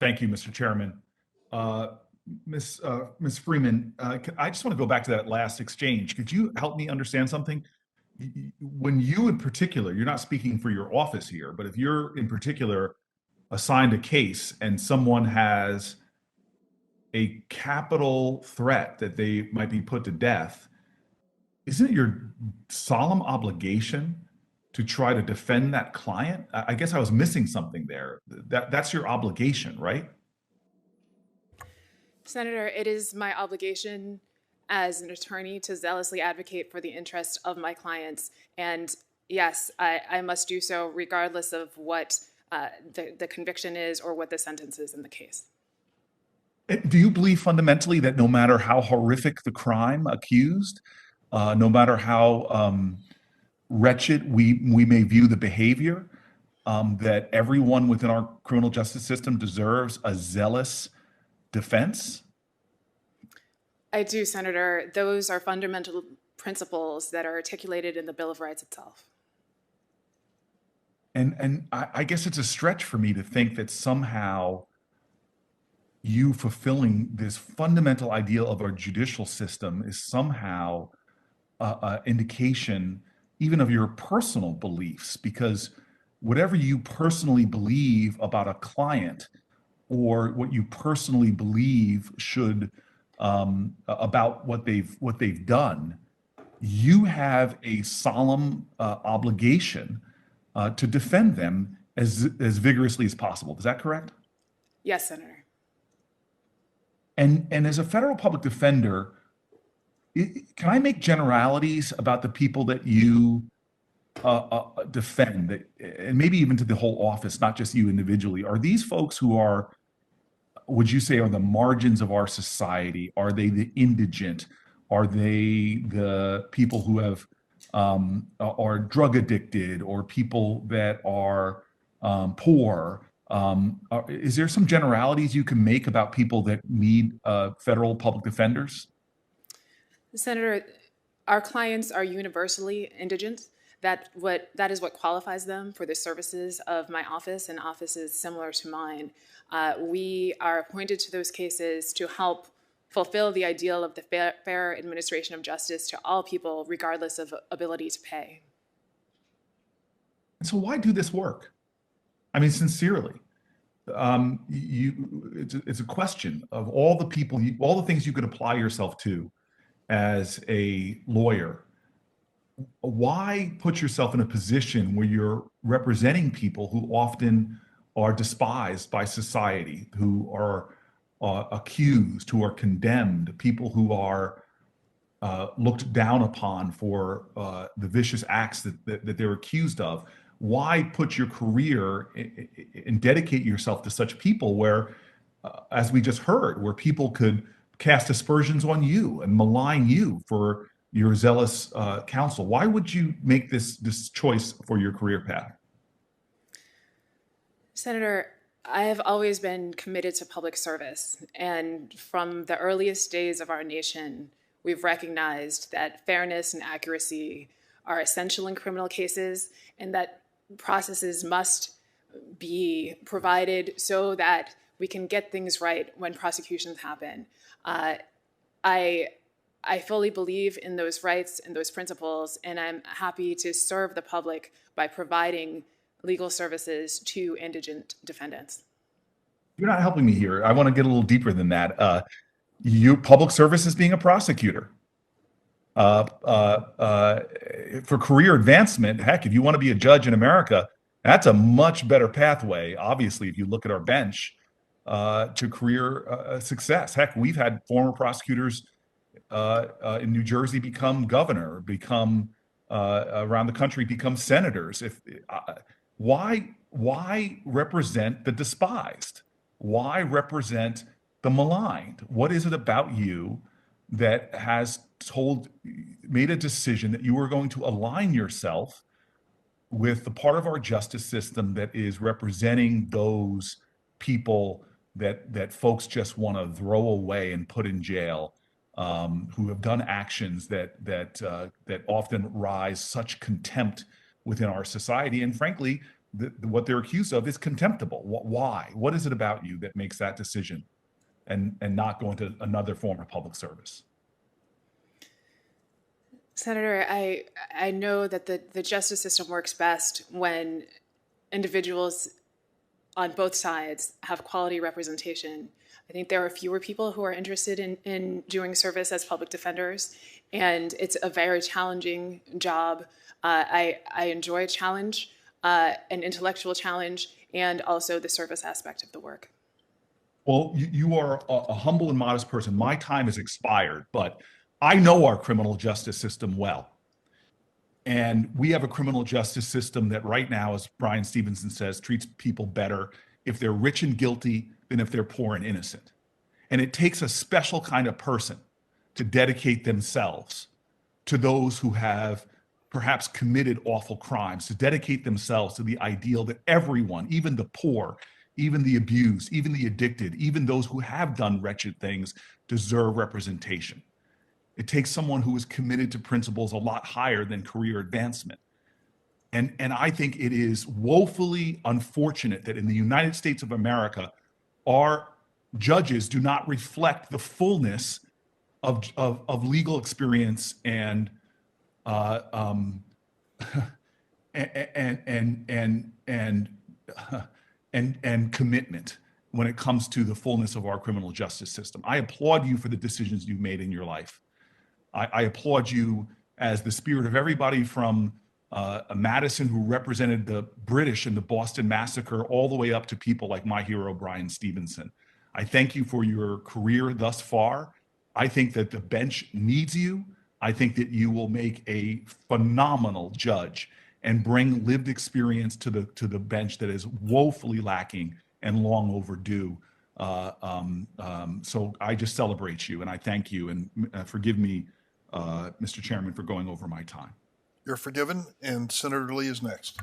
Thank you, Mr. Chairman. Uh, Ms. Freeman, I just want to go back to that last exchange. Could you help me understand something? When you in particular, you're not speaking for your office here, but if you're in particular assigned a case and someone has a capital threat that they might be put to death, isn't it your solemn obligation to try to defend that client? I guess I was missing something there. That's your obligation, right? Senator, it is my obligation as an attorney to zealously advocate for the interests of my clients. And yes, I must do so regardless of what the conviction is or what the sentence is in the case. Do you believe fundamentally that no matter how horrific the crime accused, no matter how wretched we may view the behavior, that everyone within our criminal justice system deserves a zealous defense? I do, Senator. Those are fundamental principles that are articulated in the Bill of Rights itself. And I guess it's a stretch for me to think that somehow you fulfilling this fundamental ideal of our judicial system is somehow an indication even of your personal beliefs, because whatever you personally believe about a client or what you personally believe should about what they've done, you have a solemn obligation to defend them as vigorously as possible. Is that correct? Yes, Senator. And as a federal public defender, can I make generalities about the people that you defend, and maybe even to the whole office, not just you individually? Are these folks who are, would you say, are the margins of our society? Are they the indigent? Are they the people who have are drug addicted, or people that are poor? Is there some generalities you can make about people that need federal public defenders? Senator, our clients are universally indigent. That is what qualifies them for the services of my office and offices similar to mine. We are appointed to those cases to help fulfill the ideal of the fair administration of justice to all people, regardless of ability to pay. And so why do this work? I mean, sincerely, it's a question of all the people, all the things you could apply yourself to as a lawyer. Why put yourself in a position where you're representing people who often are despised by society, who are accused, who are condemned, people who are looked down upon for the vicious acts that they're accused of? Why put your career and dedicate yourself to such people where, as we just heard, where people could cast aspersions on you and malign you for your zealous counsel? Why would you make this choice for your career path? Senator, I have always been committed to public service, and from the earliest days of our nation, we've recognized that fairness and accuracy are essential in criminal cases, and that processes must be provided so that we can get things right when prosecutions happen. I fully believe in those rights and those principles, and I'm happy to serve the public by providing legal services to indigent defendants. You're not helping me here. I want to get a little deeper than that. Your public service is being a prosecutor. For career advancement, heck, if you want to be a judge in America, that's a much better pathway, obviously, if you look at our bench, to career success. Heck, we've had former prosecutors in New Jersey become governor, become around the country, become senators. Why represent the despised? Why represent the maligned? What is it about you that has made a decision that you are going to align yourself with the part of our justice system that is representing those people that folks just want to throw away and put in jail, who have done actions that often rise such contempt within our society, and frankly, what they're accused of is contemptible. Why? What is it about you that makes that decision and not go into another form of public service? Senator, I know that the justice system works best when individuals on both sides have quality representation. I think there are fewer people who are interested in doing service as public defenders, and it's a very challenging job. I enjoy a challenge, an intellectual challenge, and also the service aspect of the work. Well, you are a humble and modest person. My time has expired, but I know our criminal justice system well. And we have a criminal justice system that right now, as Brian Stevenson says, treats people better if they're rich and guilty than if they're poor and innocent. And it takes a special kind of person to dedicate themselves to those who have perhaps committed awful crimes, to dedicate themselves to the ideal that everyone, even the poor, even the abused, even the addicted, even those who have done wretched things, deserve representation. It takes someone who is committed to principles a lot higher than career advancement. And I think it is woefully unfortunate that in the United States of America, our judges do not reflect the fullness of legal experience and commitment when it comes to the fullness of our criminal justice system. I applaud you for the decisions you've made in your life. I applaud you as the spirit of everybody from Madison, who represented the British in the Boston Massacre, all the way up to people like my hero, Brian Stevenson. I thank you for your career thus far. I think that the bench needs you. I think that you will make a phenomenal judge and bring lived experience to the bench that is woefully lacking and long overdue. So I just celebrate you and I thank you, and forgive me, Mr. Chairman, for going over my time. You're forgiven, and Senator Lee is next.